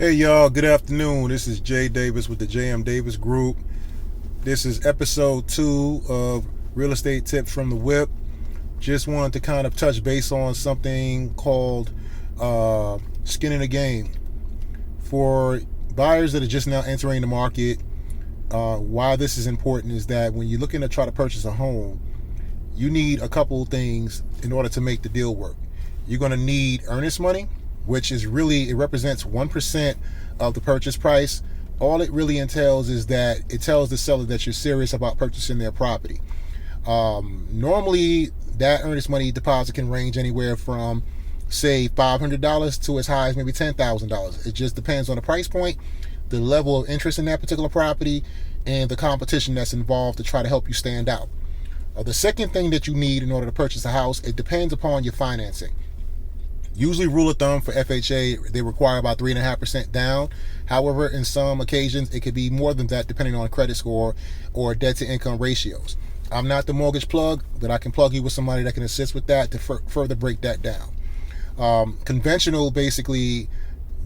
Hey y'all, good afternoon. This is Jay Davis with the JM Davis Group. This is episode 2 of Real Estate Tips from the Whip. Just wanted to kind of touch base on something called skin in the game. For buyers that are just now entering the market, why this is important is that when you're looking to try to purchase a home, you need a couple things in order to make the deal work. You're going to need earnest money, which is really, it represents 1% of the purchase price. All it really entails is that it tells the seller that you're serious about purchasing their property. Normally, that earnest money deposit can range anywhere from, say, $500 to as high as maybe $10,000. It just depends on the price point, the level of interest in that particular property, and the competition that's involved to try to help you stand out. The second thing that you need in order to purchase a house, it depends upon your financing. Usually, rule of thumb for FHA, they require about 3.5% down. However, in some occasions, it could be more than that depending on credit score or debt to income ratios. I'm not the mortgage plug, but I can plug you with somebody that can assist with that to further break that down. Conventional, basically,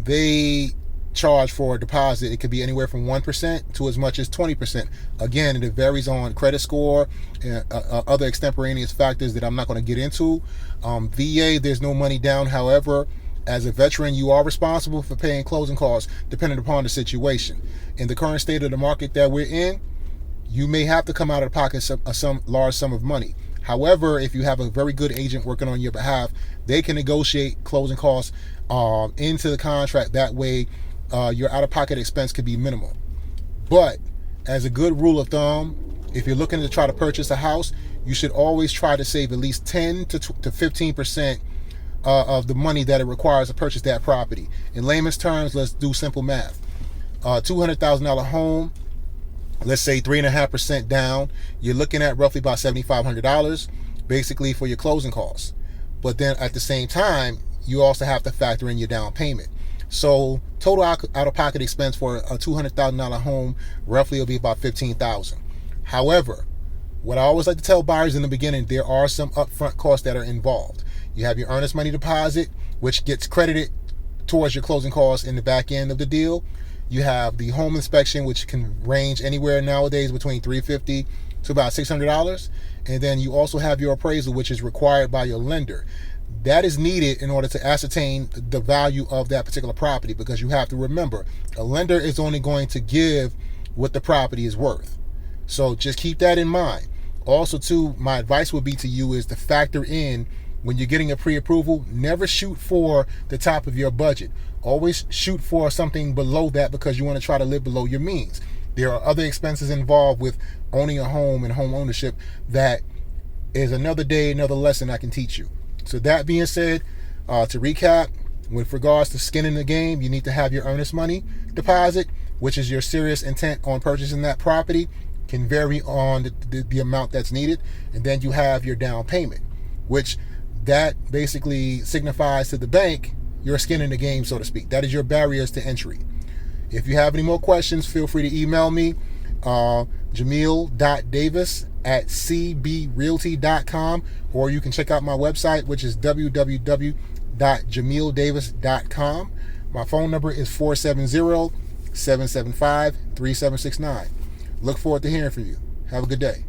they charge for a deposit. It could be anywhere from 1% to as much as 20%. Again, it varies on credit score and other extemporaneous factors that I'm not going to get into. VA, there's no money down. However, as a veteran, you are responsible for paying closing costs depending upon the situation. In the current state of the market that we're in, you may have to come out of pocket some large sum of money. However, if you have a very good agent working on your behalf, they can negotiate closing costs into the contract. That way, your out-of-pocket expense could be minimal. But as a good rule of thumb, if you're looking to try to purchase a house, you should always try to save at least 10 to 15% of the money that it requires to purchase that property. In layman's terms, let's do simple math. $200,000 home, let's say 3.5% down, you're looking at roughly about $7,500 basically for your closing costs. But then at the same time, you also have to factor in your down payment. So total out-of-pocket expense for a $200,000 home roughly will be about $15,000. However, what I always like to tell buyers in the beginning, there are some upfront costs that are involved. You have your earnest money deposit, which gets credited towards your closing costs in the back end of the deal. You have the home inspection, which can range anywhere nowadays between $350 to about $600. And then you also have your appraisal, which is required by your lender. That is needed in order to ascertain the value of that particular property, because you have to remember, a lender is only going to give what the property is worth. So just keep that in mind. Also, too, my advice would be to you is to factor in, when you're getting a pre-approval, never shoot for the top of your budget. Always shoot for something below that, because you want to try to live below your means. There are other expenses involved with owning a home and home ownership that is another day, another lesson I can teach you. So that being said, to recap, with regards to skin in the game, you need to have your earnest money deposit, which is your serious intent on purchasing that property. Can vary on the amount that's needed. And then you have your down payment, which that basically signifies to the bank your skin in the game, so to speak. That is your barriers to entry. If you have any more questions, feel free to email me, jamil.davis@cbrealty.com, or you can check out my website, which is www.jamildavis.com. My phone number is 470-775-3769. Look forward to hearing from you. Have a good day.